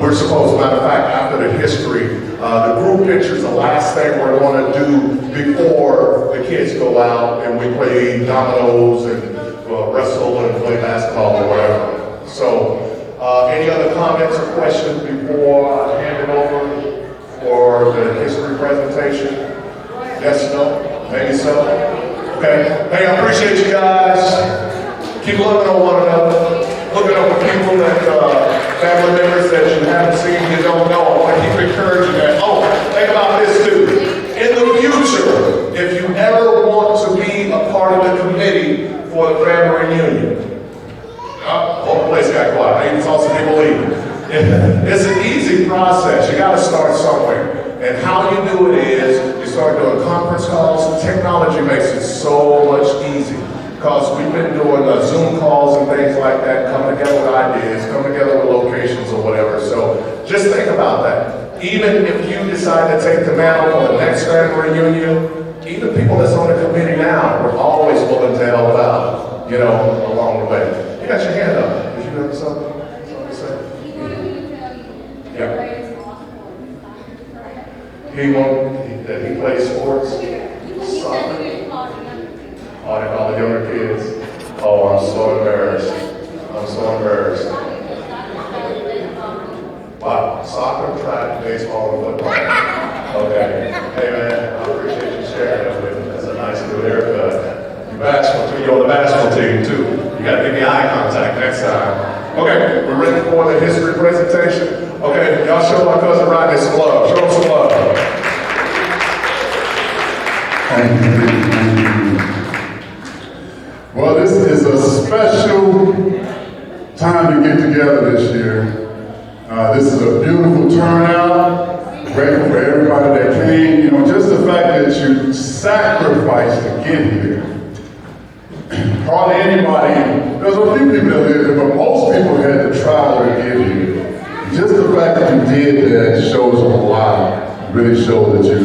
we're supposed, matter of fact, after the history, the group picture's the last thing we're going to do before the kids go out and we play dominoes and wrestle and play basketball or whatever. So, any other comments or questions before I hand it over for the history presentation? Yes, no? Maybe so? Okay. Hey, I appreciate you guys. Keep loving on one another. Looking over people that, family members that you haven't seen, you don't know. I want to keep encouraging that. Oh, think about this too. In the future, if you ever want to be a part of the committee for the family reunion, the place got quiet. I even saw some people leaving. It's an easy process. You got to start somewhere. And how you do it is, you start doing conference calls. Technology makes it so much easier. Because we've been doing Zoom calls and things like that, coming together with ideas, coming together with locations or whatever. So just think about that. Even if you decide to take the mantle for the next family reunion, even people that's on the committee now, we're always willing to help out, you know, along the way. You got your hand up. Did you have something to say? Yeah. He plays sports, soccer. All the younger kids. Oh, I'm so embarrassed. I'm so embarrassed. Wow, soccer, track, baseball, and football. Okay. Hey man, I appreciate you sharing that with me. That's a nice new haircut. You're on the basketball team too. You gotta give me eye contact next time. Okay, we're ready for the history presentation. Okay, y'all show my cousin Rodney some love. Show him some love. Thank you. Well, this is a special time to get together this year. This is a beautiful turnout. Grateful for everybody that came. You know, just the fact that you sacrificed to get here. Hardly anybody, there's a few people that live here, but most people had to travel to get here. Just the fact that you did that shows a lot. Really shows that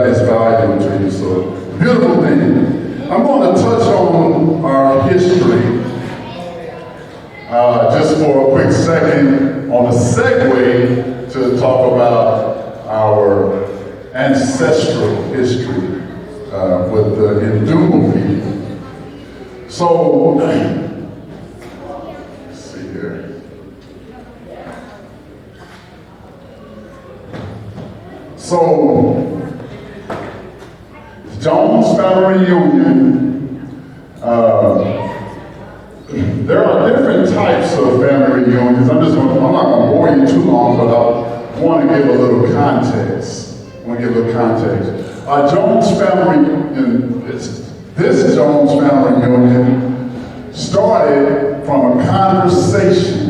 it's valuable to you. So, beautiful thing. I'm going to touch on our history just for a quick second on a segue to talk about our ancestral history with the Ndumu people. So, let's see here. So, Jones family reunion, there are different types of family reunions. I'm not going to bore you too long, but I want to give a little context. Jones family, this Jones family reunion started from a conversation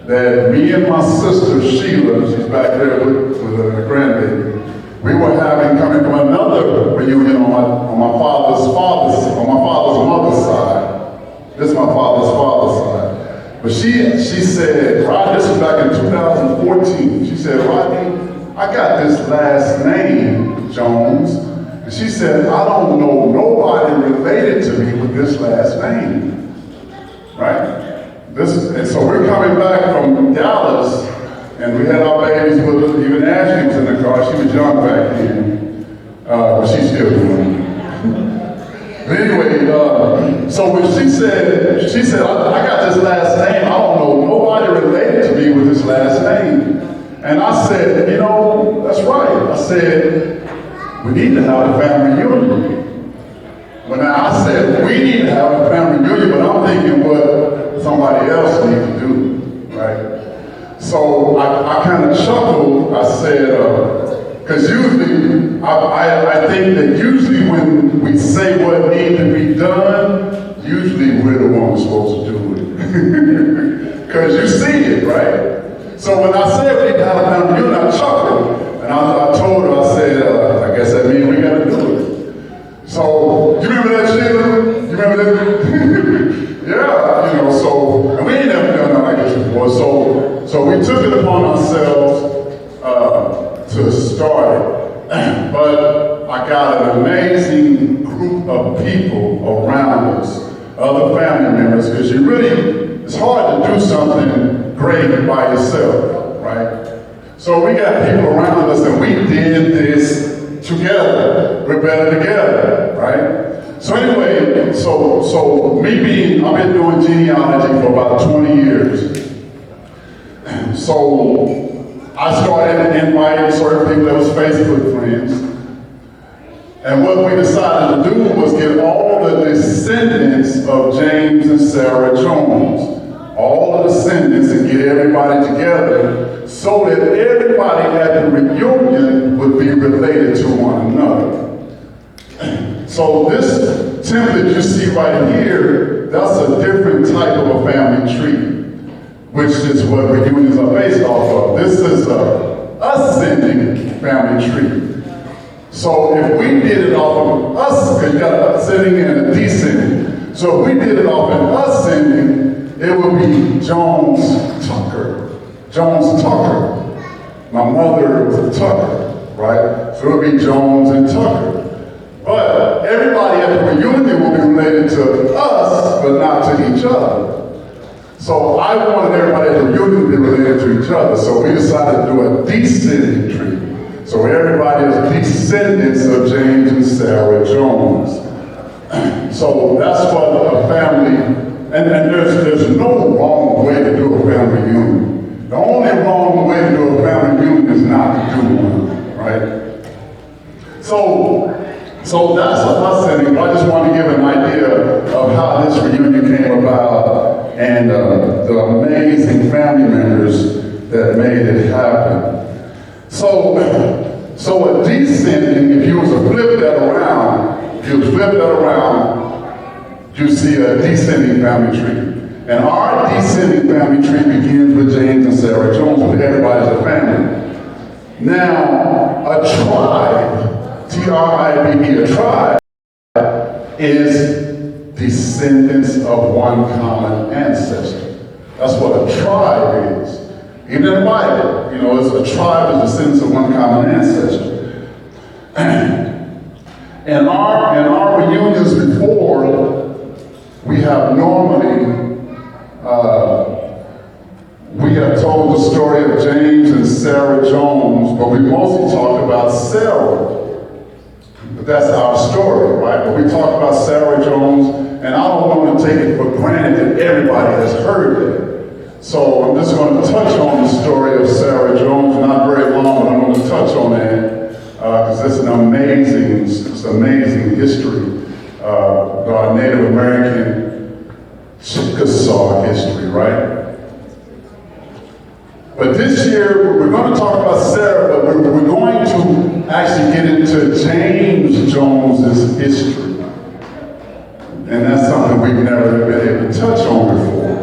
that me and my sister Sheila, she's back there with her grandbaby, we were having coming from another reunion on my father's mother's side. This is my father's side. But she said, Rodney, this was back in 2014. She said, Rodney, I got this last name, Jones. And she said, I don't know nobody related to me with this last name. Right? And so we're coming back from Dallas, and we had our babies with us. Even Ashley was in the car. She was young back then. But she's still doing it. But anyway, so when she said, I got this last name. I don't know nobody related to me with this last name. And I said, you know, that's right. I said, we need to have a family reunion. When I said, we need to have a family reunion, but I'm thinking what somebody else needs to do, right? So I kind of chuckled. I said, because usually, I think that usually when we say what needs to be done, usually we're the ones supposed to do it. Because you see it, right? So when I said we need to have a family reunion, I chuckled. And I told her, I said, I guess that means we got to do it. So, you remember that, Sheila? You remember that? Yeah, you know, so, and we ain't never done that like this before. So we took it upon ourselves to start it. But I got an amazing group of people around us, other family members, because it's hard to do something great by yourself, right? So we got people around us and we did this together. We're better together, right? So anyway, so me being, I've been doing genealogy for about 20 years. So I started inviting certain people that was Facebook friends. And what we decided to do was get all the descendants of James and Sarah Jones, all the descendants, and get everybody together so that everybody at the reunion would be related to one another. So this template you see right here, that's a different type of a family tree, which is what reunions are based off of. This is a ascending family tree. So if we did it off of us, because you got ascending and a descending. So if we did it off of ascending, it would be Jones Tucker. Jones Tucker. My mother was a Tucker, right? So it would be Jones and Tucker. But everybody at the reunion will be related to us, but not to each other. So I wanted everybody at the reunion to be related to each other. So we decided to do a descending tree. So everybody is descendants of James and Sarah Jones. So that's what a family, and there's no wrong way to do a family reunion. The only wrong way to do a family reunion is not to do one, right? So that's what I'm saying. I just want to give an idea of how this reunion came about and the amazing family members that made it happen. So a descending, if you was to flip that around, you see a descending family tree. And our descending family tree begins with James and Sarah Jones, with everybody's a family. Now, a tribe, T-R-I-B-E, a tribe is descendants of one common ancestor. That's what a tribe is. Even in the Bible, you know, it's a tribe of descendants of one common ancestor. And our reunions before, we have normally, we have told the story of James and Sarah Jones, but we mostly talk about Sarah. But that's our story, right? But we talk about Sarah Jones, and I don't want to take it for granted that everybody has heard it. So I'm just going to touch on the story of Sarah Jones, not very long, but I'm going to touch on that because it's an amazing history, our Native American Chickasaw history, right? But this year, we're going to talk about Sarah, but we're going to actually get into James Jones's history. And that's something we've never been able to touch on before.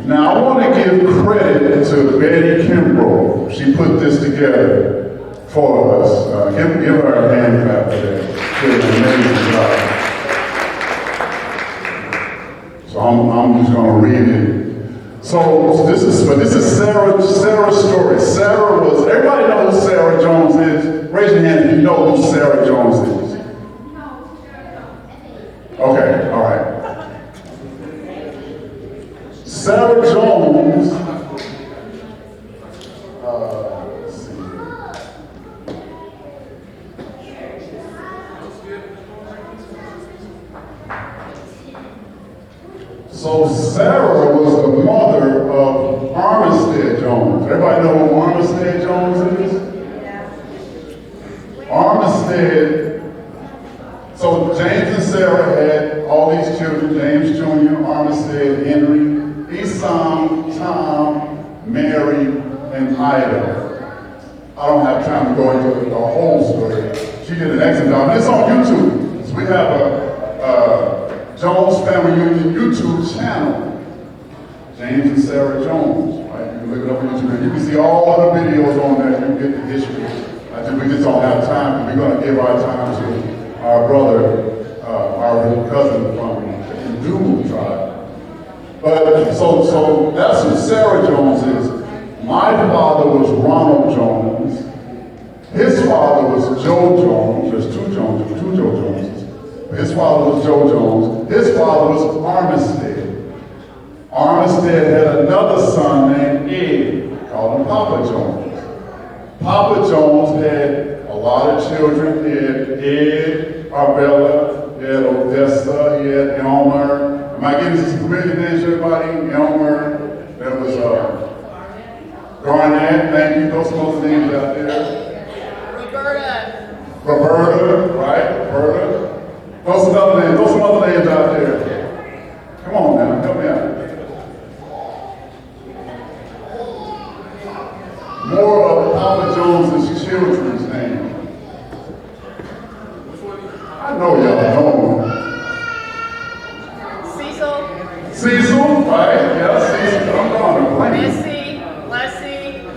Now, I want to give credit to Betty Kimbrough. She put this together for us. Give her a hand clap for that. She did an amazing job. So I'm just going to read it. So this is Sarah's story. Sarah was, everybody knows who Sarah Jones is. Raise your hand if you know who Sarah Jones is. Okay, all right. Sarah Jones, let's see. So Sarah was the mother of Armistead Jones. Everybody know who Armistead Jones is? Yeah. Armistead. So James and Sarah had all these children, James Jr., Armistead, Henry, Esau, Tom, Mary, and Ida. I don't have time to go into the whole story. She did an excellent job. And it's on YouTube. So we have a Jones Family Union YouTube channel. James and Sarah Jones, right? You can look it up on YouTube. You can see all the videos on there. You can get the history. We just don't have time. We're going to give our time to our brother, our cousin from the Ndumu tribe. But so that's who Sarah Jones is. My father was Ronald Jones. His father was Joe Jones. There's two Joe Joneses. His father was Joe Jones. His father was Armistead. Armistead had another son named Ed, called him Papa Jones. Papa Jones had a lot of children. He had Ed, Arbella, he had Odessa, he had Elmer. Am I getting some familiar names, everybody? Elmer, there was Garnett, thank you, those some other names out there. Roberta, right, Roberta. Those some other names out there. Come on now, help me out. More of Papa Jones's children's name. I know y'all know. Cecil, right? Yeah, Cecil. I'm going to blame.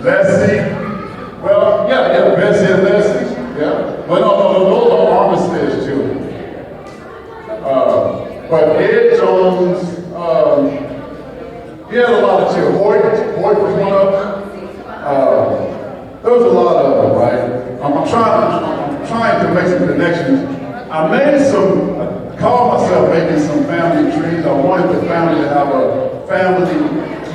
Leslie. Well, yeah, Bessie and Leslie. Yeah. But no, those are Armistead's children. But Ed Jones, he had a lot of children. Hoyt was one of them. There was a lot of them, right? I'm trying to make some connections. I called myself making some family trees. I wanted the family to have a family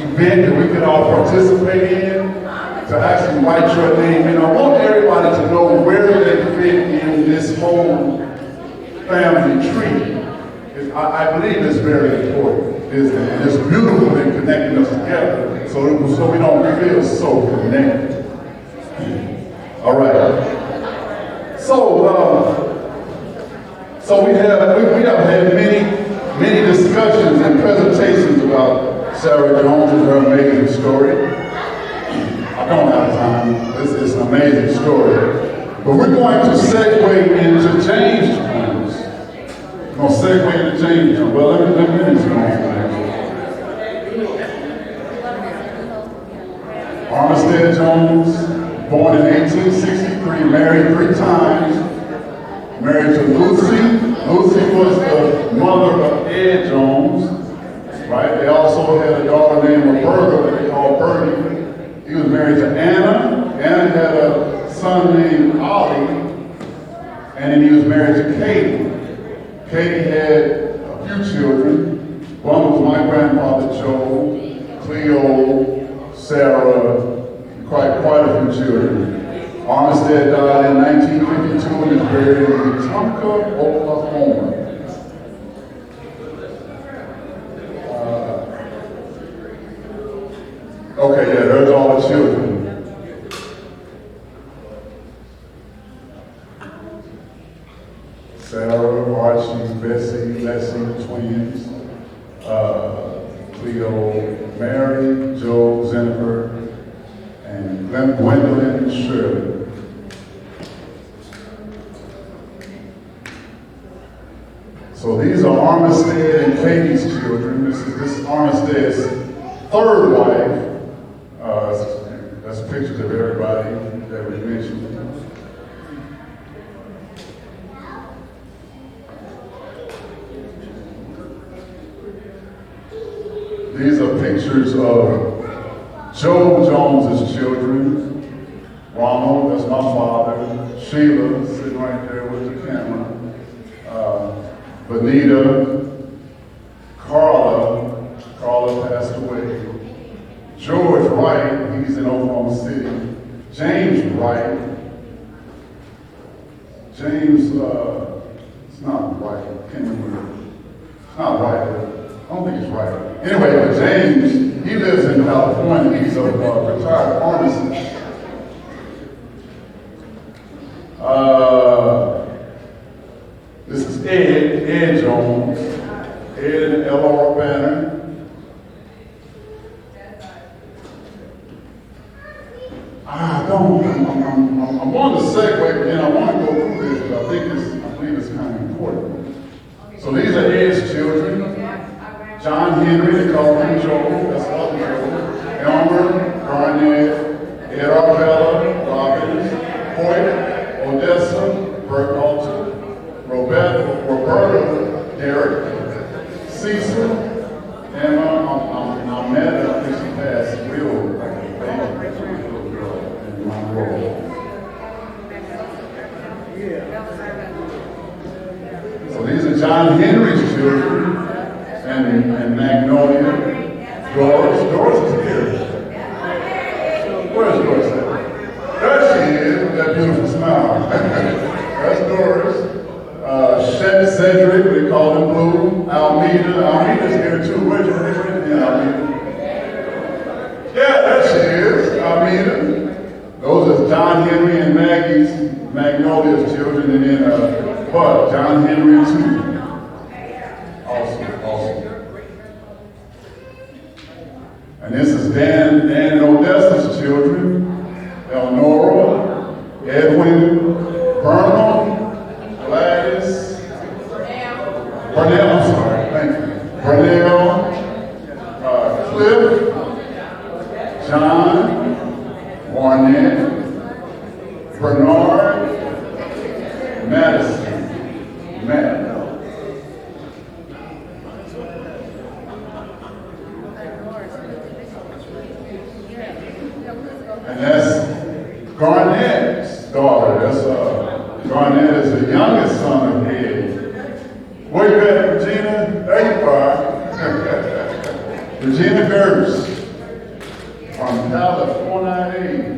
event that we could all participate in, to actually write your name. And I want everybody to know where they fit in this whole family tree. I believe it's very important. It's beautiful in connecting us together so we don't feel so connected. All right. So we have had many discussions and presentations about Sarah Jones and her amazing story. I don't have time. This is an amazing story. But we're going to segue into James Jones. We're going to segue into James Jones. Well, let me finish going. Armistead Jones, born in 1863, married 3 times. Married to Lucy. Lucy was the mother of Ed Jones, right? They also had a daughter named Roberta that they called Bertie. He was married to Anna. Anna had a son named Ollie, and then he was married to Katie. Katie had a few children. One was my grandfather Joe, Cleo, Sarah, quite a few children. Armistead died in 1952 and is buried in Wetumpka, Oklahoma. Okay, yeah, there's all the children. Sarah, Archie, Bessie, Leslie, twins. Cleo, Mary, Joe, Jennifer, and Gwendolyn and Shirley. So these are Armistead and Katie's children. This is Armistead's 3rd wife. That's pictures of everybody that we mentioned. These are pictures of Joe Jones's children. Ronald, that's my father. Sheila, sitting right there with the camera. Benita. Carla passed away. George Wright, he's in Oklahoma City. James Wright. James, it's not Wright, I can't remember. It's not Wright. I don't think it's right. Anyway, but James, he lives in California. He's a retired pharmacist. This is Ed Jones. Ed and Ella Banner. I want to segue, but then I want to go through this, but I believe it's kind of important. So these are Ed's children. John Henry, they call him Joe, that's other Joe. Elmer, Garnett, Ed Arbella, Robbins, Hoyt, Odessa, Bert Alton, Roberta, Derek, Cecil, Emma, Ahmeda, I think she passed, Will, little girl, in Monroe. So these are John Henry's children. And Magnolia, Doris is here. Where's Doris at? There she is, with that beautiful smile. That's Doris. Cedric, they call him Blue. Almeda's here too. Where's your name? Almeda. Yeah, there she is, Almeda. Those are John Henry and Magnolia's children, and then Bud, John Henry too. Awesome. And this is Dan and Odessa's children, Elnora, Edwin, Burnham, Gladys, Burnell, I'm sorry, thank you. Burnell, Cliff, John, Warnett, Bernard, Madison, Matt. And that's Garnett's daughter. Garnett is the youngest son of Ed. Where you at, Regina? There you are. Regina Gertz from California.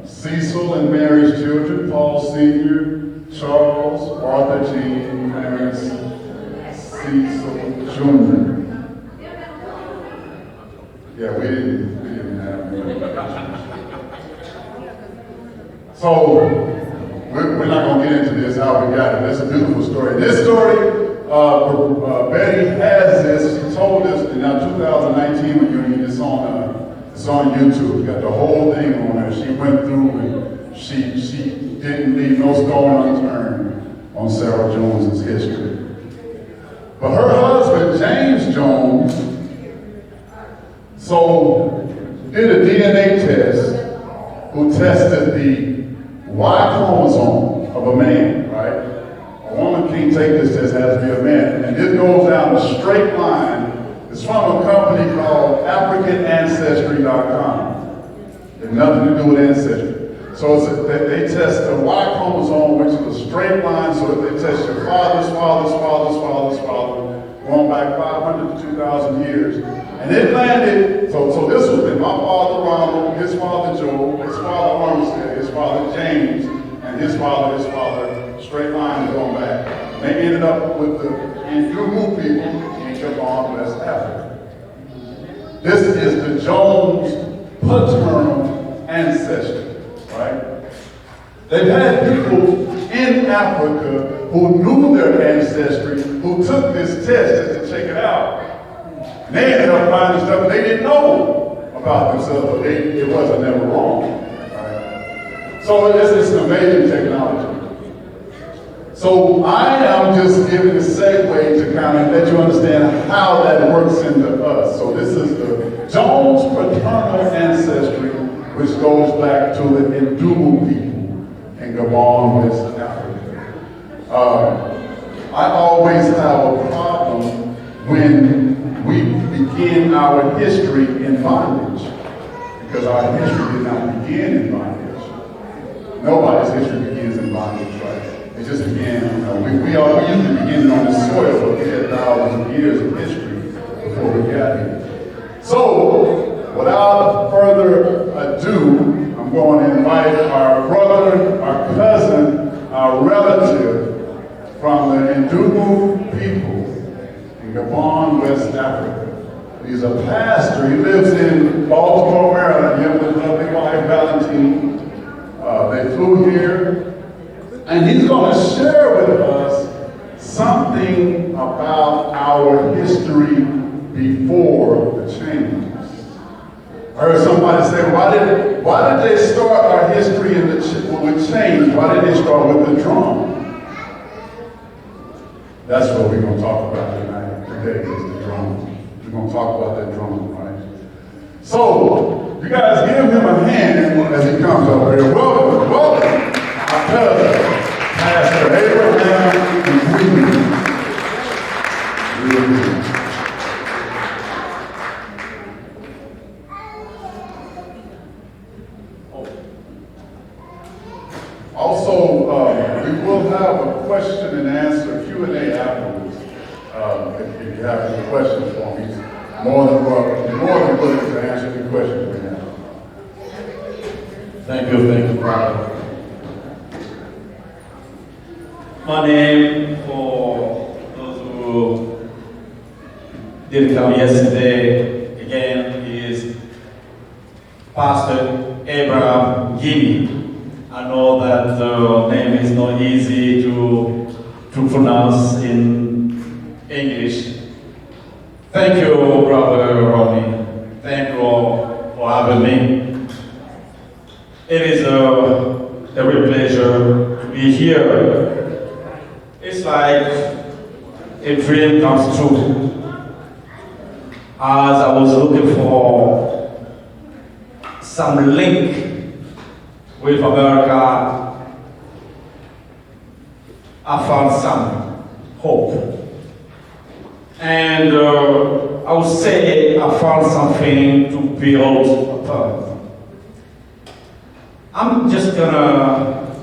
Cecil and Mary's children, Paul Sr., Charles, Arthur Jean, Clarence, Cecil Jr. Yeah, we didn't have any. So, we're not going to get into this, how we got it. It's a beautiful story. This story, Betty has this, she told us in our 2019 reunion, it's on YouTube. Got the whole thing on there. She went through and she didn't leave no stone unturned on Sarah Jones's history. But her husband, James Jones, did a DNA test who tested the Y chromosome of a man, right? A woman can't take this test, it has to be a man. And this goes down a straight line. It's from a company called AfricanAncestry.com. It has nothing to do with ancestry. So they test the Y chromosome, which is a straight line, so they test your father's father's father's father's father, going back 500 to 2,000 years. And it landed, so this was my father Ronald, his father Joe, his father Armstead, his father James, and his father, straight line going back. And they ended up with the Ndumu people in Gabon, West Africa. This is the Jones paternal ancestry, right? They've had people in Africa who knew their ancestry, who took this test just to check it out. And they ended up finding stuff they didn't know about themselves, but it wasn't never wrong. Right? So it's an amazing technology. So I am just giving a segue to kind of let you understand how that works into us. So this is the Jones paternal ancestry, which goes back to the Ndumu people in Gabon, West Africa. I always have a problem when we begin our history in bondage, because our history did not begin in bondage. Nobody's history begins in bondage, right? It just began, we usually begin on the soil, but we had thousands of years of history before we got here. So, without further ado, I'm going to invite our brother, our cousin, our relative from the Ndumu people in Gabon, West Africa. He's a pastor. He lives in Baltimore, Maryland. Him and his lovely wife, Valentine. They flew here. And he's going to share with us something about our history before the change. I heard somebody say, why did they start our history with change? Why did they start with the drum? That's what we're going to talk about today is the drum. We're going to talk about that drum, right? So, you guys give him a hand as he comes over here. Welcome, our cousin, Pastor Abraham Ndumu. Also, we will have a question and answer, Q&A afterwards. if you have any questions for me, more than willing to answer any questions we have. Thank you, brother. My name, for those who didn't come yesterday, again, is Pastor Abraham Gimi. I know that the name is not easy to pronounce in English. Thank you, Brother Ronnie. Thank you all for having me. It is a real pleasure to be here. It's like a dream comes true. As I was looking for some link with America, I found some hope. And I would say I found something to build upon. I'm just gonna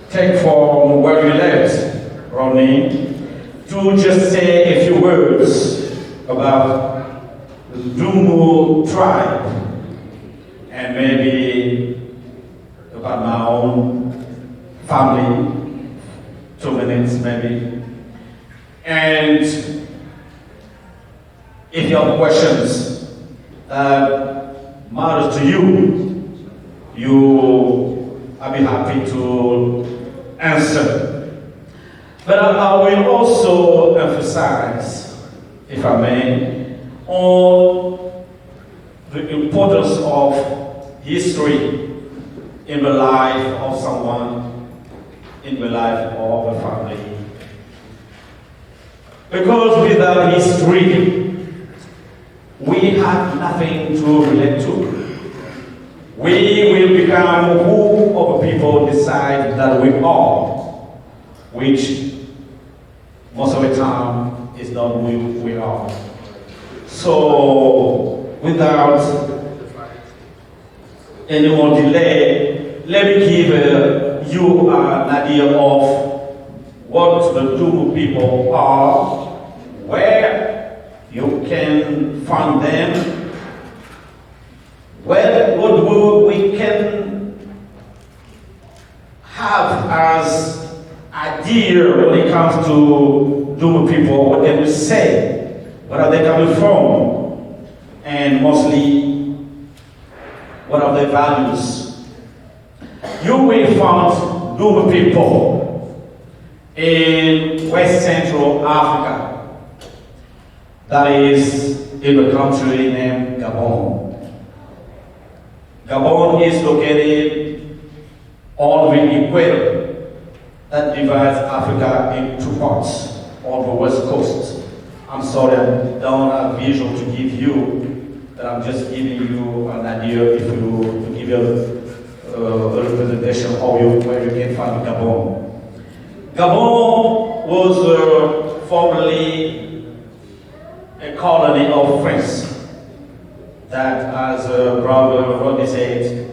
take from where we left, Ronnie, to just say a few words about the Ndumu tribe, and maybe about my own family, 2 minutes maybe. And if you have questions that matter to I'll be happy to answer. But I will also emphasize, if I may, on the importance of history in the life of someone, in the life of a family. Because without history, we have nothing to relate to. We will become who other people decide that we are, which most of the time is not who we are. So, without any more delay, let me give you an idea of what the Ndumu people are, where you can find them, what we can have as idea when it comes to Ndumu people, what they will say, where are they coming from, and mostly what are their values. You will find Ndumu people in West Central Africa, that is in a country named Gabon. Gabon is located on the equator that divides Africa in two parts on the west coast. I'm sorry, I don't have visual to give you, but I'm just giving you an idea to give you a representation of where you can find Gabon. Gabon was formerly a colony of France. That, as Brother Rodney said,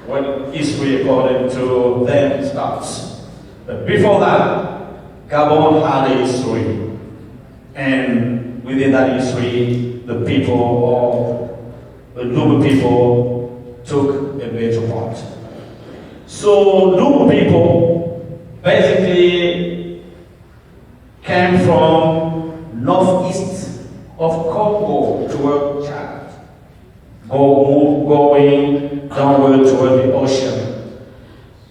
when history according to them starts. But before that, Gabon had a history. And within that history, the people of the Ndumu people took a major part. So Ndumu people basically came from northeast of Congo toward Chad, going downward toward the ocean.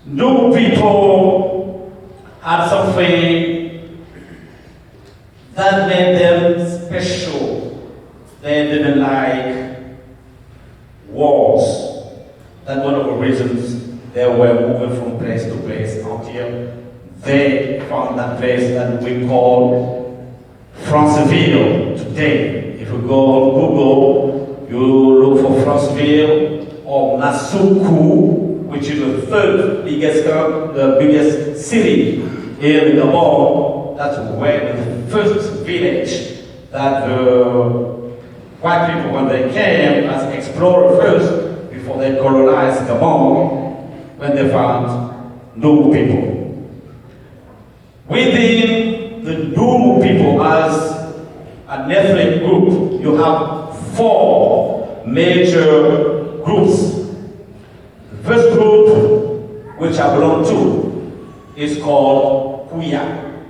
Ndumu people had something that made them special. They didn't like wars. That's one of the reasons they were moving from place to place until they found that place that we call Franceville today. If you go on Google, you look for Franceville or Masuku, which is the third biggest city in Gabon. That's where the first village that the white people, when they came as explorers first, before they colonized Gabon, when they found Ndumu people. Within the Ndumu people, as an ethnic group, you have four major groups. The first group, which I belong to, is called Kuya.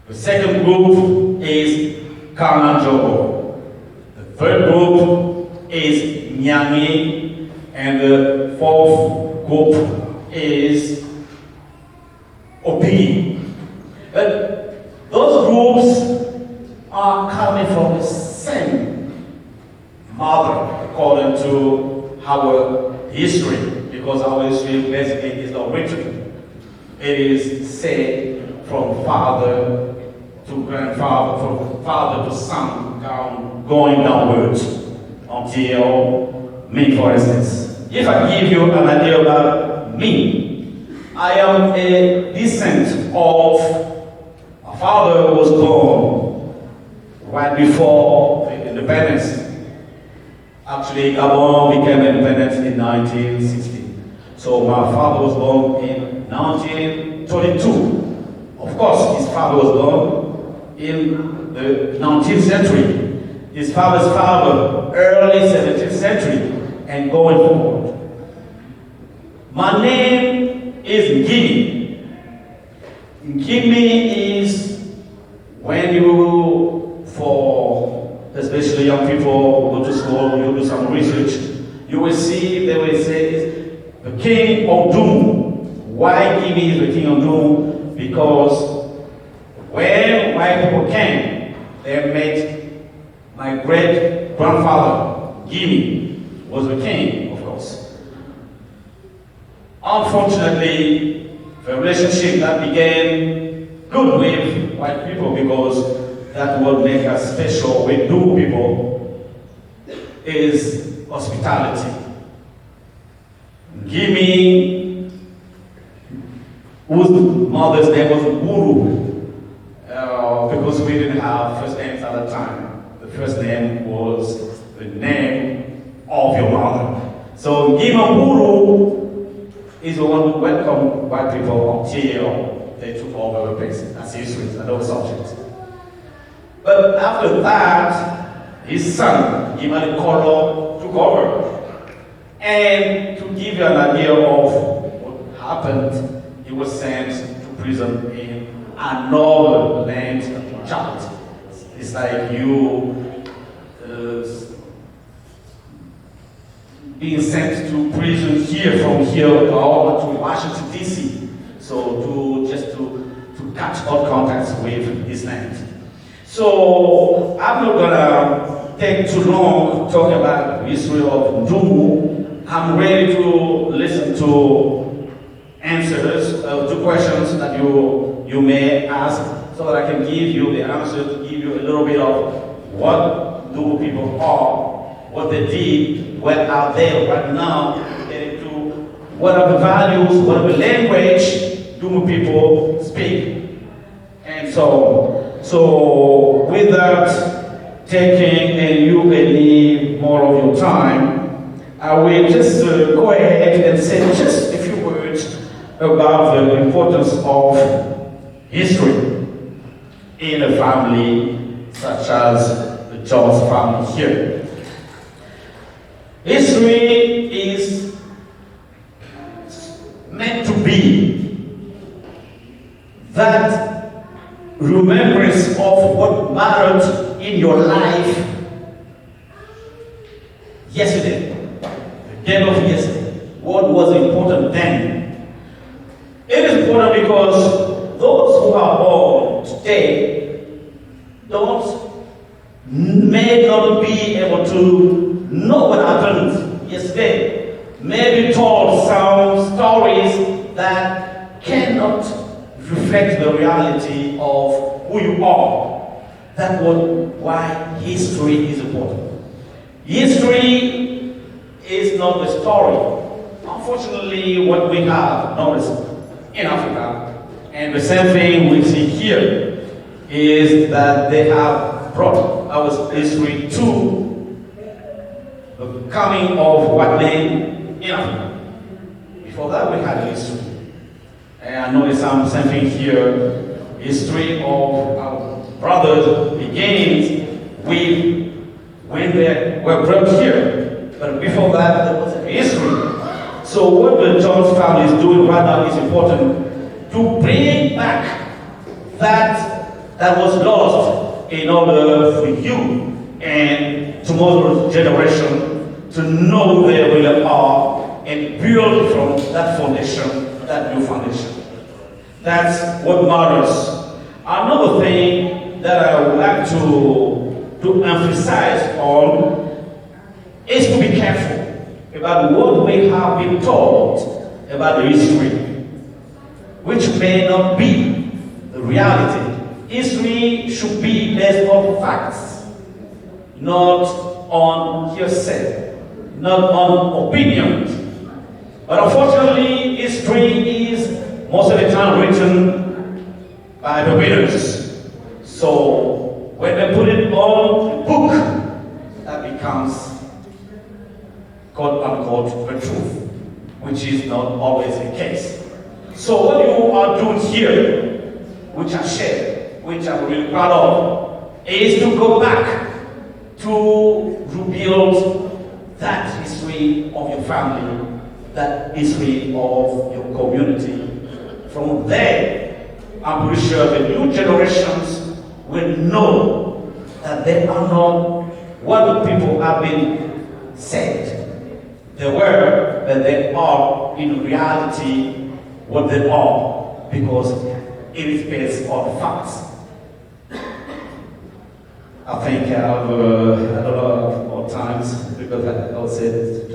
The second group is Karanjogo. The third group is Nyangi. And the fourth group is Opi. But those groups are coming from the same mother, according to our history, because our history basically is not written. It is said from father to grandfather, from father to son, going downwards until me, for instance. If I give you an idea about me, I am a descent of a father who was born right before the independence. Actually, Gabon became independent in 1960. So my father was born in 1922. Of course, his father was born in the 19th century. His father's father, early 17th century, and going forward. My name is Ngimi. Ngimi is when you, for especially young people who go to school, you do some research, you will see, they will say, the king of Ndumu. Why Ngimi is the king of Ndumu? Because when white people came, they met my great grandfather, Ngimi, was the king, of course. Unfortunately, the relationship that began good with white people, because that would make us special with Ndumu people, is hospitality. Ngimi, whose mother's name was Guru, because we didn't have first names at that time. The first name was the name of your mother. So Ngimaburu is the one who welcomed white people until they took over the place. That's history, another subject. But after that, his son, Ngimaburu, took over. And to give you an idea of what happened, he was sent to prison in another land, Chad. It's like you being sent to prison here, from here or to Washington, D.C. So to cut all contacts with his land. So I'm not gonna take too long talking about the history of Ndumu. I'm ready to listen to answers to questions that you may ask, so that I can give you the answer, to give you a little bit of what Ndumu people are, what they did, what are they right now, get into what are the values, what are the language Ndumu people speak. And so without taking any more of your time, I will just go ahead and say just a few words about the importance of history in a family such as the Jones family here. History is meant to be that remembrance of what mattered in your life yesterday, the day of yesterday, what was important then. It is important because those who are born today may not be able to know what happened yesterday. Maybe told some stories that cannot reflect the reality of who you are. That's why history is important. History is not the story. Unfortunately, what we have noticed in Africa, and the same thing we see here, is that they have brought our history to the coming of white men in Africa. Before that, we had history. And I noticed same thing here. History of our brothers began it's important to bring back that was lost in order for you and tomorrow's generation to know where we are and build from that foundation, that new foundation. That's what matters. Another thing that I would like to emphasize on is to be careful about what we have been taught about the history, which may not be the reality. History should be based on facts, not on hearsay, not on opinions. But unfortunately, history is most of the time written by the winners. So when they put it on the book, that becomes quote unquote the truth, which is not always the case. So what you are doing here, which I share, which I'm really proud of, is to go back to rebuild that history of your family, that history of your community. From there, I'm pretty sure the new generations will know that they are not what the people have been said they were, but they are in reality what they are, because it is based on facts. I think I have a lot of more times because I will say this.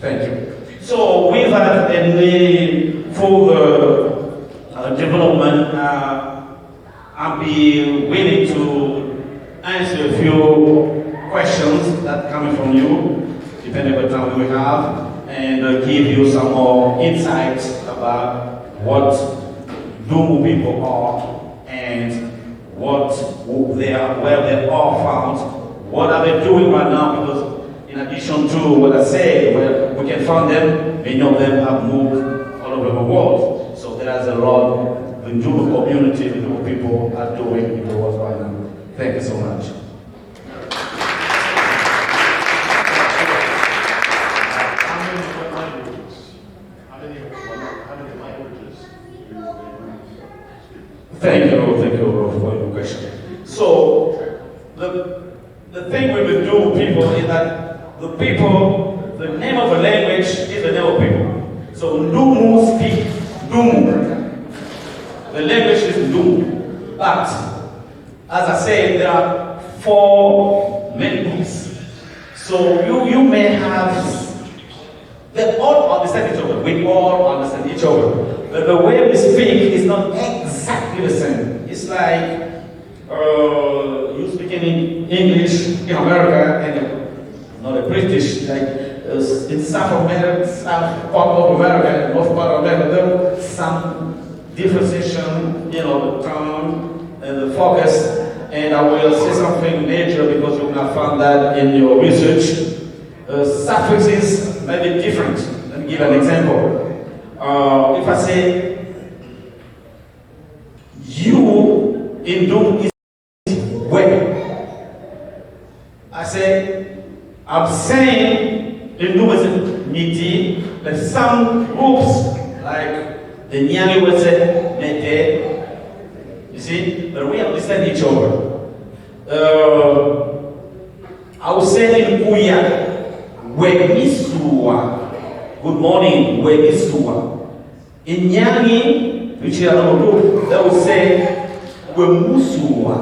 Thank you. So without any further development, I'll be willing to answer a few questions that are coming from you, depending on the time we have, and give you some more insights about what Ndumu people are and what they are, where they are found, what are they doing right now, because in addition to what I said, where we can find them, many of them have moved all over the world. So there is a lot the Ndumu community, the Ndumu people are doing in the world right now. Thank you so much. Thank you for your question. So, the thing with the Ndumu people is that the people, the name of a language is the name of people. So Ndumu speak Ndumu. The language is Ndumu. But, as I said, there are 4 main groups. So you may have, they all understand each other. We all understand each other. But the way we speak is not exactly the same. It's like you speaking in English in America and not a British, like in South America, South part of America, and North part of America, there are some differentiation, the tone and the focus. And I will say something later because you will not find that in your research. Suffixes may be different. Let me give an example. If I say, you in Ndumu is way. I say, I'm saying in Ndumu is miti, but some groups, like the Nyani will say, mete. You see, but we understand each other. I will say in Uya, Wemisua. Good morning, Wemisua. In Nyani, which is another group, they will say Wemusua.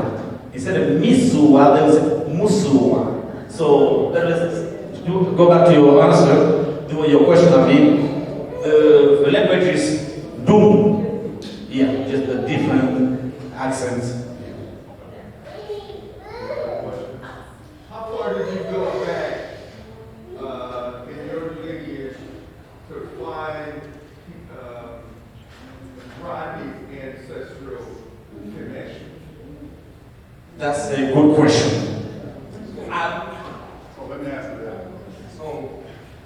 Instead of Misua, they will say Musua. So there is, to go back to your answer, to your question, the language is Dum. Yeah, just a different accents. How far did you go back in your lineage to find driving ancestral connection? That's a good question. So let me answer that. So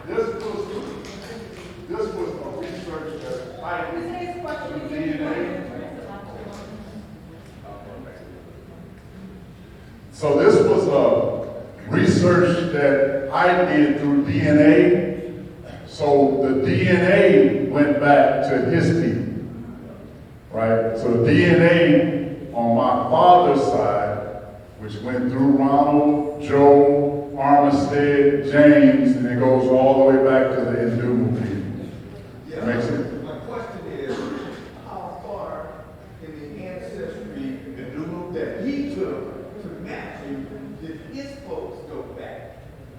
this was a research that I did through DNA. So this was a research that I did through DNA. So the DNA went back to his people, right? So the DNA on my father's side, which went through Ronald, Joe, Armistead, James, and it goes all the way back to the Ndumu people. Yeah. Makes sense? My question is, how far in the ancestry, the Ndumu that he took to match you, did his folks go back?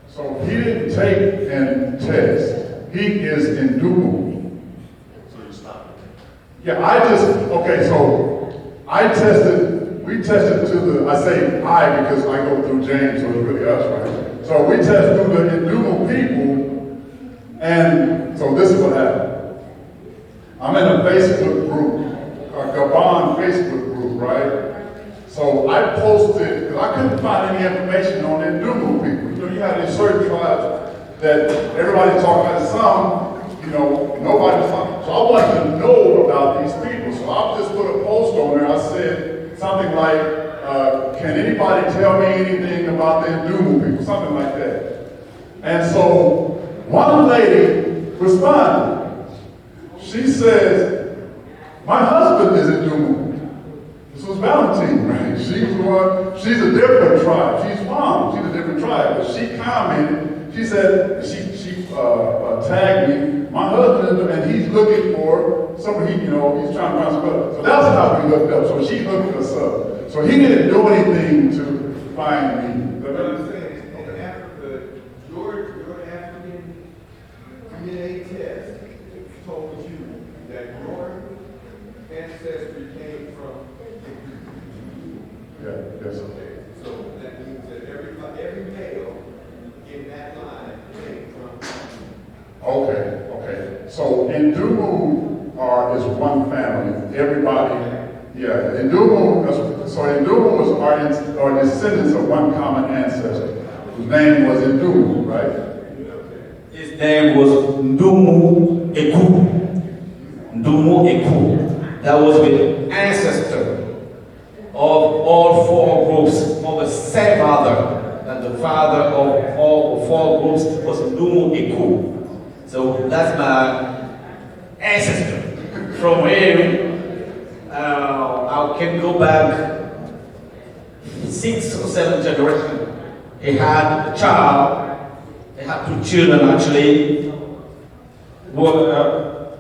So he didn't take and test. He is Ndumu. So you stop it. Yeah, we tested to the, I say I because I go through James, so it's really us, right? So we tested through the Ndumu people, and so this is what happened. I'm in a Facebook group, a Gabon Facebook group, right? So I posted, because I couldn't find any information on the Ndumu people. You know, you have these certain tribes that everybody's talking about, some, you know, nobody's talking. So I wanted to know about these people. So I just put a post on there. I said something like, can anybody tell me anything about the Ndumu people? Something like that. And so one lady responded. She says, my husband is Ndumu. This was Valentine, right? She was one, she's a different tribe. She's mom, she's a different tribe. But she commented, she said, she tagged me, my husband, and he's looking for somebody, you know, he's trying to find somebody. So that's how we looked up. So she looked us up. So he didn't do anything to find me. But what I'm saying is, in Africa, your African DNA test told you that your ancestry came from. Yeah, yes, sir. Okay, so that means that every male in that line came from. Okay. So Ndumu is one family. Everybody, yeah. Ndumu are descendants of one common ancestor, whose name was Ndumu, right? His name was Ndumu Eku. That was the ancestor of all four groups, of the same father. And the father of all four groups was Ndumu Eku. So that's my ancestor. From him, I can go back 6 or 7 generations. He had a child. They had 2 children actually. Were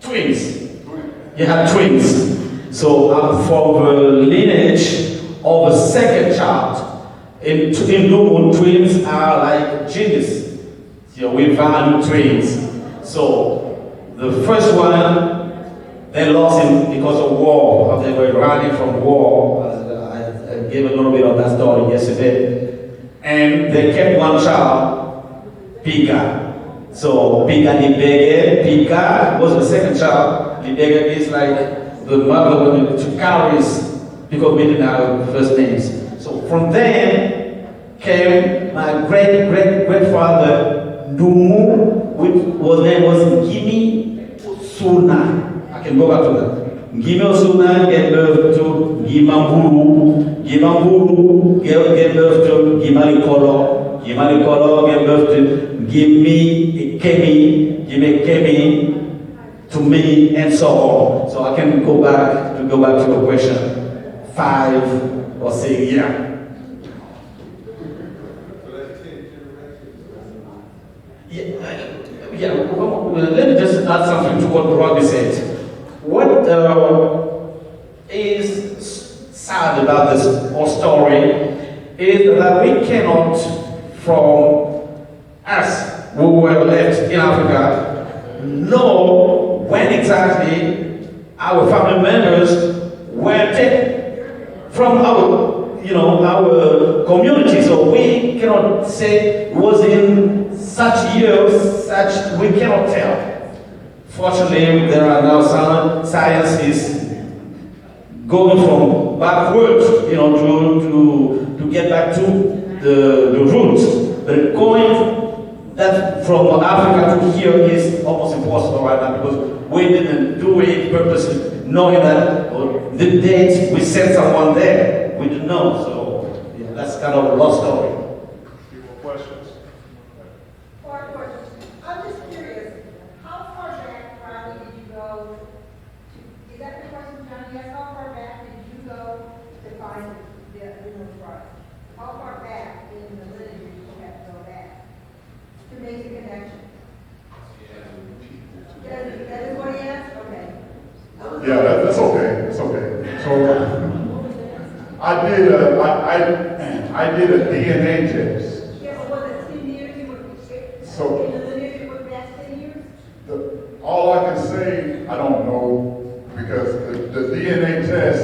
twins. He had twins. So I'm from the lineage of a second child. In Ndumu, twins are like genius. So we value twins. So the first one, they lost him because of war. They were running from war. I gave a little bit of that story yesterday. And they kept one child, Pika. So Pika Libege, Pika was the second child. Libege is like the mother to carries because we didn't have first names. So from them came my great-great-grandfather Ndumu, which name was Ngimi Suna. I can go back to that. Ngimi Suna gave birth to Ngimamburu. Ngimamburu gave birth to Ngimalikolo. Ngimalikolo gave birth to Ngimi Ekemi. Ngimi Ekemi to me, and so on. So I can go back to your question. 5 or 6 years. Let me just add something to what Robbie said. What is sad about this whole story is that we cannot, from us who were left in Africa, know when exactly our family members were taken from our community. So we cannot say it was in such years, we cannot tell. Fortunately, there are now science is going from backwards, to get back to the roots. But going that from Africa to here is almost impossible right now because we didn't do it purposely, knowing that the date we sent someone there, we didn't know. So yeah, that's kind of a lost story. it's okay. So I did a DNA test. Yeah, but was it 10 years you would So- in the lineage, it would last 10 years? All I can say, I don't know, because the DNA test,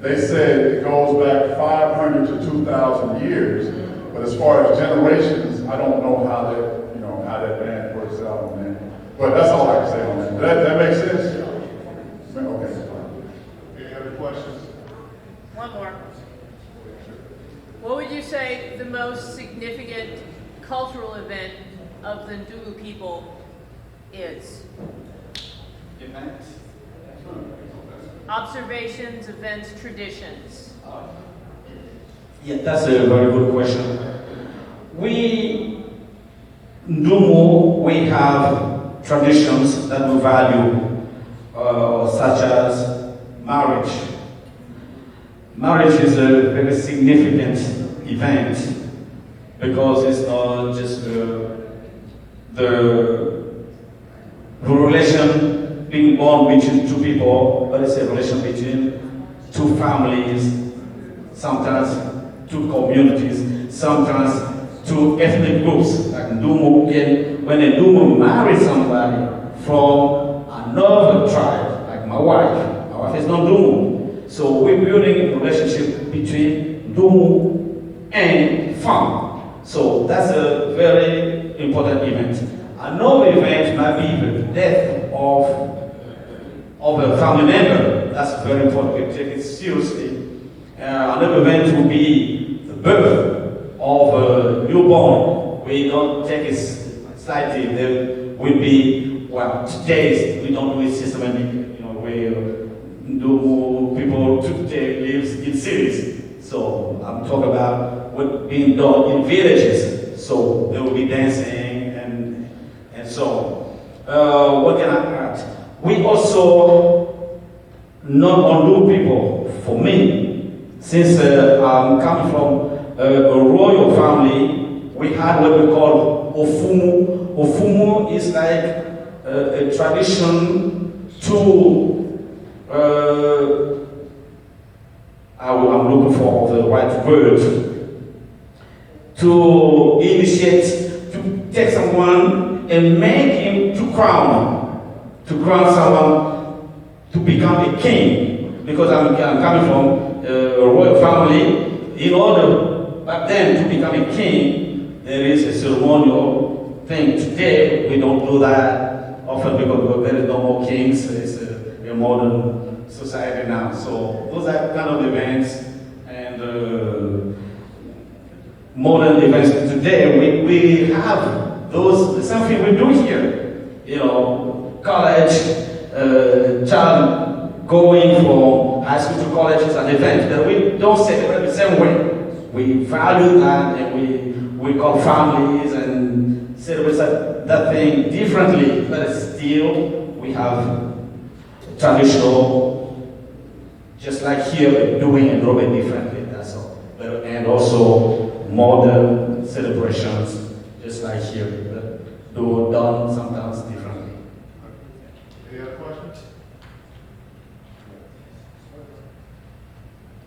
they said it goes back 500 to 2,000 years. But as far as generations, I don't know how that math works out on that. But that's all I can say on that. That makes sense? Okay. Any other questions? One more. What would you say the most significant cultural event of the Ndumu people is? Events? Observations, events, traditions. Yeah, that's a very good question. Ndumu, we have traditions that we value, such as marriage. Marriage is a very significant event because it's not just the relation being born between two people, but it's a relation between two families, sometimes two communities, sometimes two ethnic groups. Like Ndumu, when a Ndumu marries somebody from another tribe, like my wife is not Ndumu. So we're building a relationship between Ndumu and Fam. So that's a very important event. Another event might be the death of a family member. That's very important. We take it seriously. Another event will be the birth of a newborn. We don't take it slightly. There will be, today we don't do it systematically. Where Ndumu people today lives in cities. So I'm talking about what being done in villages. So there will be dancing and so on. What can I add? We also non-Ndumu people. For me, since I'm coming from a royal family, we had what we call Ofumu. Ofumu is like a tradition to I'm looking for the right word, to initiate, to take someone and make him to crown someone to become a king. Because I'm coming from a royal family, in order back then to become a king, there is a ceremonial thing. Today we don't do that often because there is no more kings. It's a modern society now. So those are kind of events and modern events today. We have those, the same thing we do here. College, child going from high school to college is an event that we don't celebrate the same way. We value that and we call families and celebrate that thing differently, but still we have traditional, just like here, doing it a little bit differently, that's all. And also modern celebrations, just like here, but done sometimes differently. Any other questions?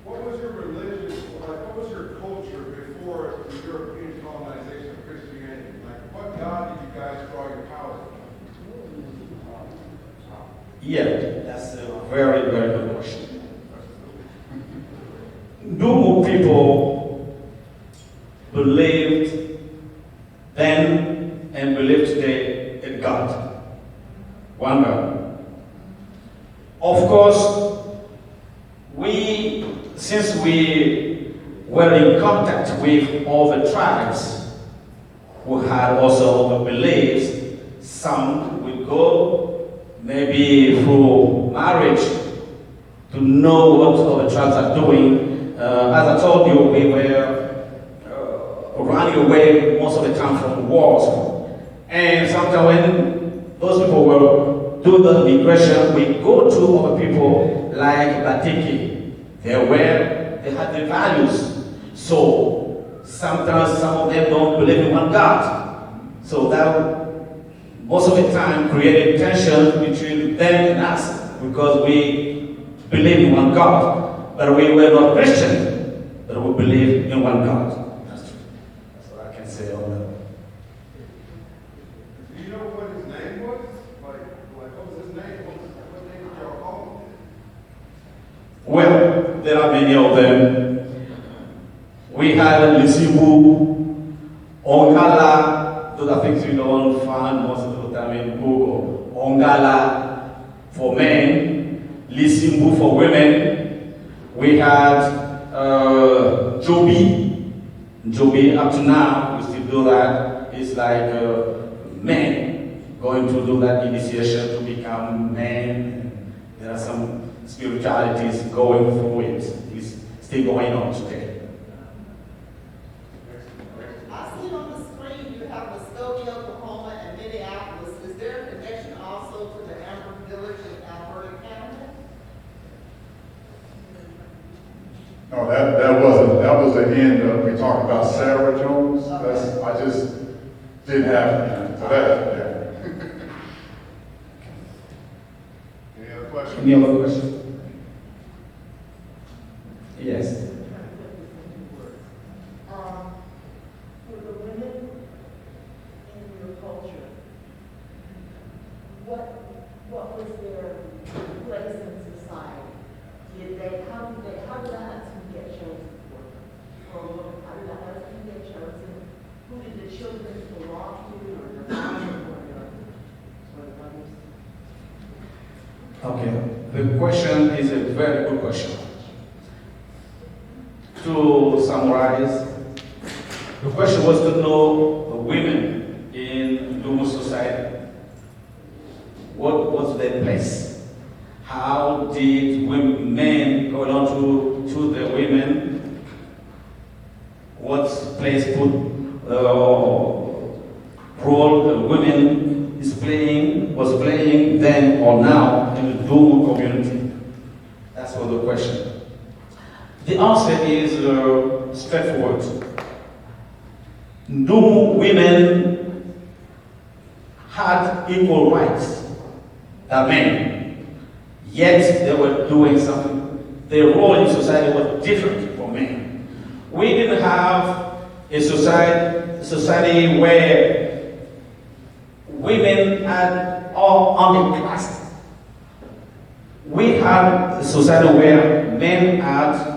What was your religion, what was your culture before the European colonization of Christianity? Like, what God did you guys draw your power from? Yeah, that's a very, very good question. Ndumu people believed then and believe today in God. One God. Of course, since we were in contact with all the tribes who had also other beliefs, some would go maybe through marriage to know what other tribes are doing. As I told you, we were running away most of the time from wars. And sometimes when those people were doing the migration, we go to other people like Batiki. They had their values. So sometimes some of them don't believe in one God. So that most of the time created tension between them and us because we believe in one God, but we were not Christian, but we believe in one God. That's true. That's what I can say on that. Do you know what his name was? Like what was his name? What name did y'all call him? Well, there are many of them. We had Lisibu, Ongala, those are things you don't find most of the time in Google. Ongala for men, Lisimbu for women. We had Jobi. Jobi up to now, we still do that. It's like men going to do that initiation to become men. There are some spiritualities going through it. It's still going on today. I see on the screen you have Muskogee, Oklahoma, and Minneapolis. Is there a connection also to the Amber Village in Alberta, Canada? No, that wasn't, that was the end of, we talked about Sarah Jones. That's, I just didn't have, so that, yeah. Any other questions? Any other questions? Yes. For the women in your culture, what was their place in society? How did the husband get chosen for a woman? How did the husband get chosen? Who did the children belong to, or the father, or the mothers? Okay. The question is a very good question. To summarize, the question was to know the women in Ndumu society. What was their place? How did men go on to the women? What place role the women was playing then or now in the Ndumu community? That's what the question. The answer is straightforward. Ndumu women had equal rights as men, yet they were doing something. Their role in society was different from men. We didn't have a society where women are all underclassed. We had a society where men had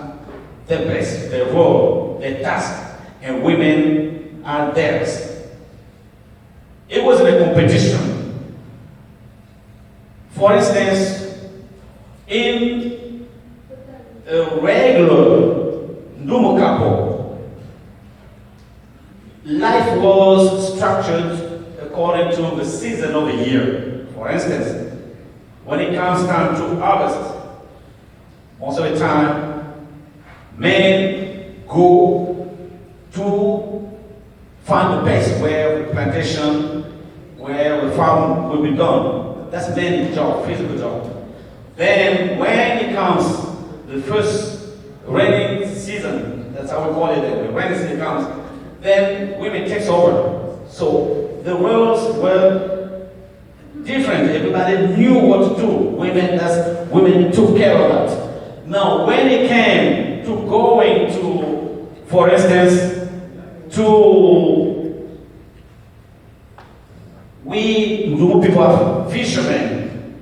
their place, their role, their task, and women are theirs. It wasn't a competition. For instance, in a regular Ndumu couple, life was structured according to the season of the year. For instance, when it comes time to harvest, most of the time, men go to find the place where the plantation, where the farm will be done. That's men's job, physical job. Then when it comes, the first rainy season, that's how we call it, when rainy season comes, then women takes over. So the roles were different. Everybody knew what to do. Women took care of that. Now, when it came to going to, for instance, we Ndumu people are fishermen.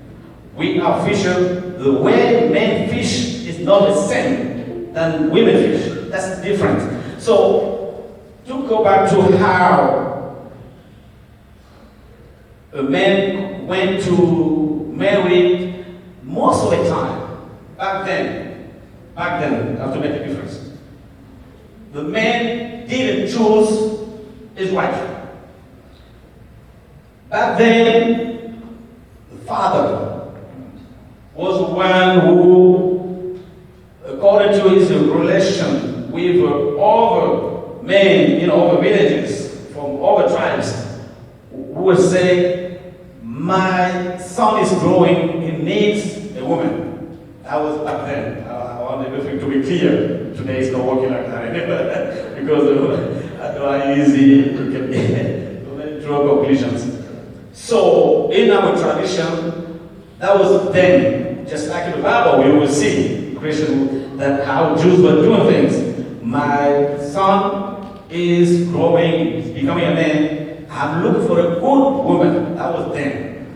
We are fishermen. The way men fish is not the same than women fish. That's different. So, to go back to how a man went to marry, most of the time, back then, I have to make a difference. The man didn't choose his wife. Back then, the father was the one who, according to his relation with other men in other villages, from other tribes, who would say, my son is growing, he needs a woman. That was back then. I want everything to be clear. Today it's not working like that because I know how easy you can draw conclusions. So in our tradition, that was then. And just like in the Bible, we will see Christian that how Jews were doing things. My son is growing, he's becoming a man. I'm looking for a good woman. That was then.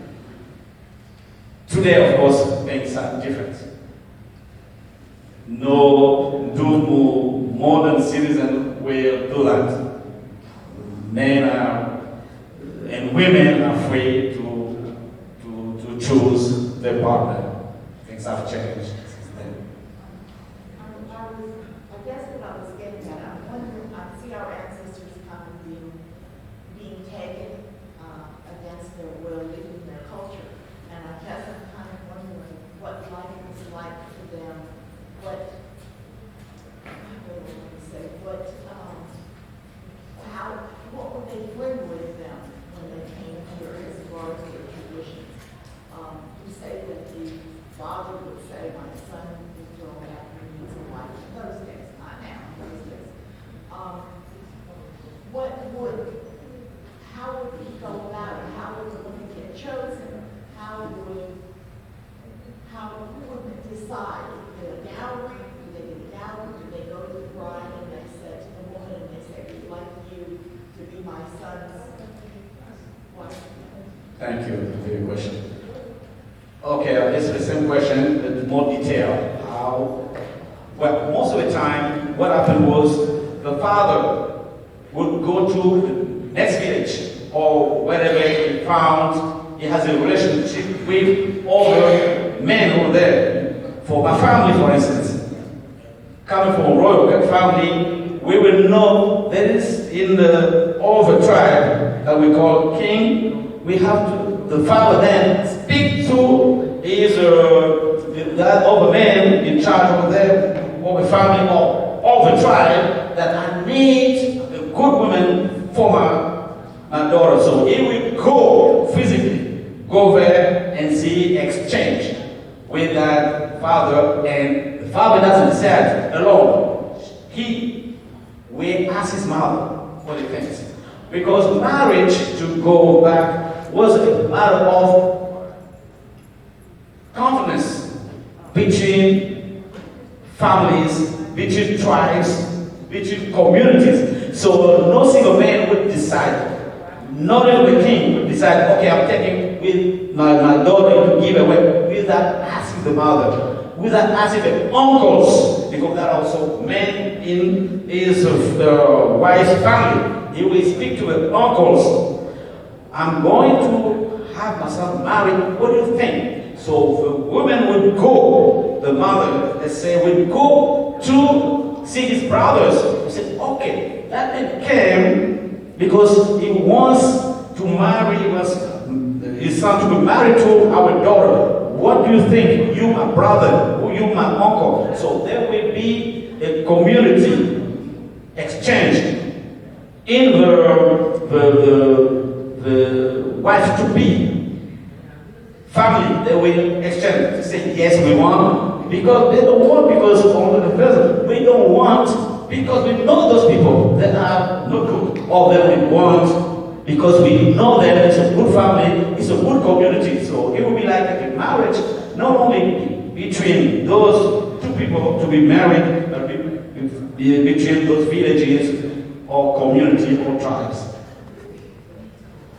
Today, of course, things are different. No Ndumu modern citizen will do that. Men are, and women are free to choose their partner. Things have changed since then. I guess what I was getting at, I'm wondering, I see our ancestors kind of being taken against their will, leaving their culture. And I guess I'm kind of wondering what life was like for them, what would they bring with them when they came here as far as their traditions? You say that the father would say, my son is grown after he needs a wife in those days, not now, in those days. How would he go about it? How would the woman get chosen? Who would decide? Did a dowry? Do they get a dowry? Do they go to the bride and they say to the woman and they say, we'd like you to be my son's wife? Thank you for your question. Okay, this is the same question, but more detail. Well, most of the time, what happened was the father would go to the next village or wherever he found he has a relationship with all the men over there. For my family, for instance, coming from a royal family, we will know that is in the over tribe that we call king. We have to, the father then speak to his that other man in charge over there, of the family or of the tribe, that I need a good woman for my daughter. So he will go physically, go there and see exchange with that father, and the father doesn't decide alone. He will ask his mother what he thinks. Because marriage, to go back, was a matter of confidence between families, between tribes, between communities. So no single man would decide. Not even the king would decide, okay, I'm taking with my daughter to give away without asking the mother, without asking the uncles, because that also men in his wife's family. He will speak to the uncles. I'm going to have my son married. What do you think? So the woman would go, the mother, let's say, would go to see his brothers. He said, okay, that man came because he wants to marry his son to be married to our daughter. What do you think? You, my brother, or you, my uncle. So there will be a community exchange in the wife-to-be family. They will exchange to say, yes, we want, because they don't want, because on the present, we don't want, because we know those people that are not good, or they will want, because we know them, it's a good family, it's a good community. So it will be like a marriage, not only between those two people to be married, but between those villages or community or tribes.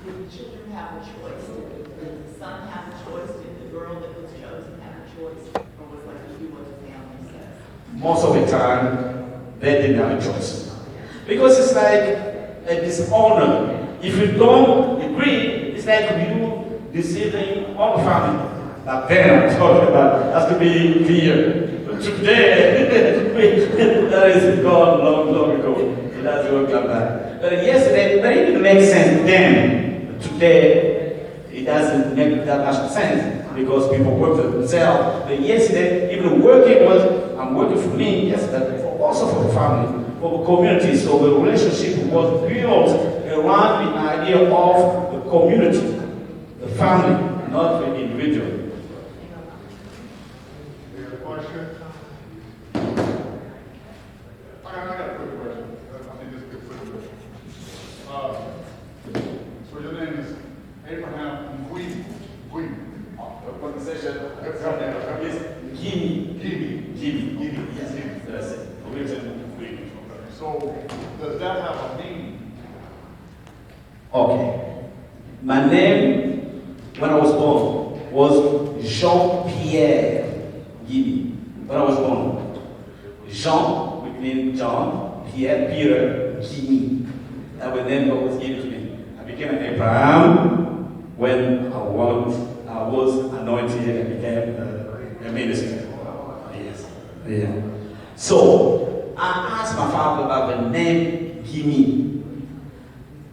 Did the children have a choice? Did the son have a choice? Did the girl that was chosen have a choice? Or was it like you do what the family says? Most of the time, they didn't have a choice. Because it's like a dishonor. If you don't agree, it's like you deceiving all the family. But then I'm talking about, has to be clear. Today, that is gone long ago. It doesn't work like that. But yesterday, but it didn't make sense then. Today, it doesn't make that much sense because people work for themselves. But yesterday, even working was, I'm working for me, yes, but also for the family, for the community. So the relationship was built around the idea of the community, the family, not the individual. I got a quick question. I think this is a quick question. So your name is Abraham Ngui. Pronunciation. Give me. Yes, that's it. Original Greek. So, does that have a meaning? Okay. My name, when I was born, was Jean-Pierre Guinea. When I was born, Jean, which means John, Pierre, Peter, Guinea. That was the name that was given to me. I became an Abraham when I was anointed and became a minister. Yes. Yeah. So I asked my father about the name Guinea.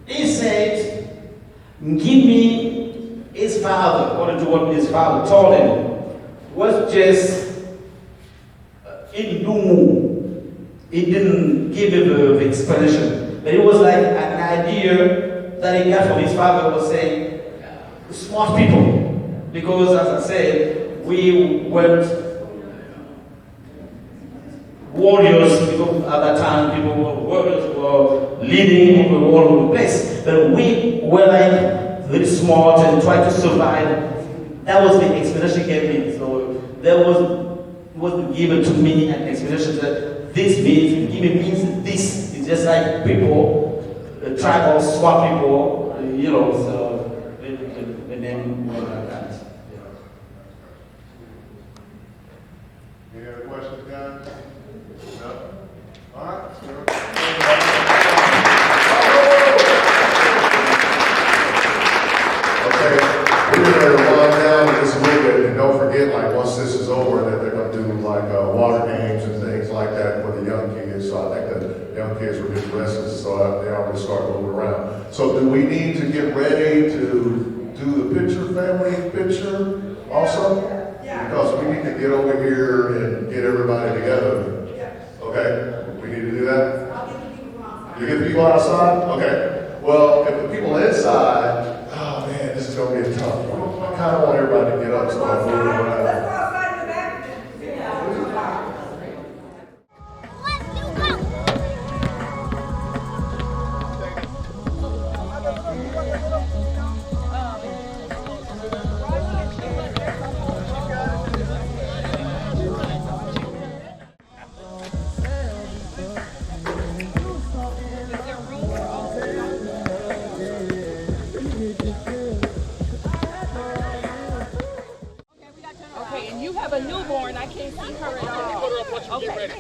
He said, give me his father, according to what his father told him, was just Ndumu. He didn't give him the explanation, but it was like an idea that he got from his father was saying, smart people. Because as I said, we weren't warriors, because at that time people were warriors, were leading people all over the place. But we were like very smart and tried to survive. That was the explanation he gave me. So there wasn't given to me an explanation that this means, given means this. It's just like people, tribal smart people, so the name was like that. Any other questions, guys? No? All right. Okay, we're gonna run down this a little bit, and don't forget, like, once this is over, that they're gonna do like water games and things like that for the young kids. So I think the young kids were getting restless, so they already started moving around. So do we need to get ready to do the family picture also? Because we need to get over here and get everybody together. Okay, we need to do that? You get the people outside? Okay. Well, if the people inside, oh man, this is gonna be a tough one. I kind of want everybody to get up and start moving around. Okay, and you have a newborn. I can't see her at all. Okay.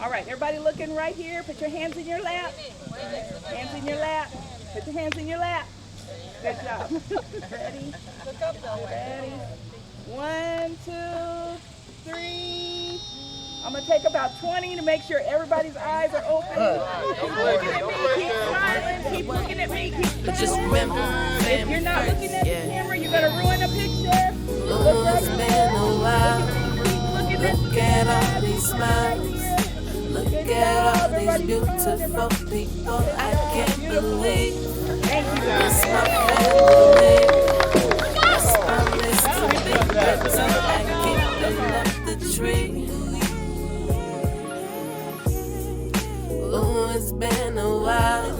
All right, everybody looking right here. Put your hands in your lap. Hands in your lap. Put your hands in your lap. Good job. Ready? Ready? 1, 2, 3. I'm gonna take about 20 to make sure everybody's eyes are open. Keep looking at me, keep smiling, keep looking at me, keep smiling. Just remember, if you're not looking at the camera, you're gonna ruin a picture. Look right here. Look at all these smiles. Look at all these beautiful people. I can't believe it's my family. Let's promise to be better. I keep up the tree. Oh, it's been a while.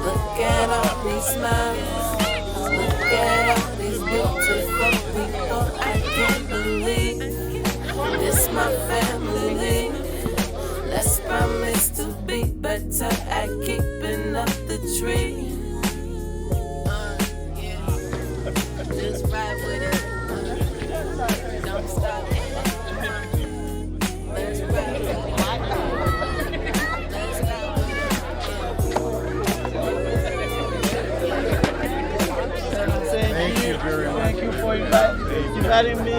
Look at all these smiles. Look at all these beautiful people. I can't believe it's my family. Let's promise to be better at keeping up the tree. Just ride with it. Don't stop. Let's ride with it. Thank you for inviting me.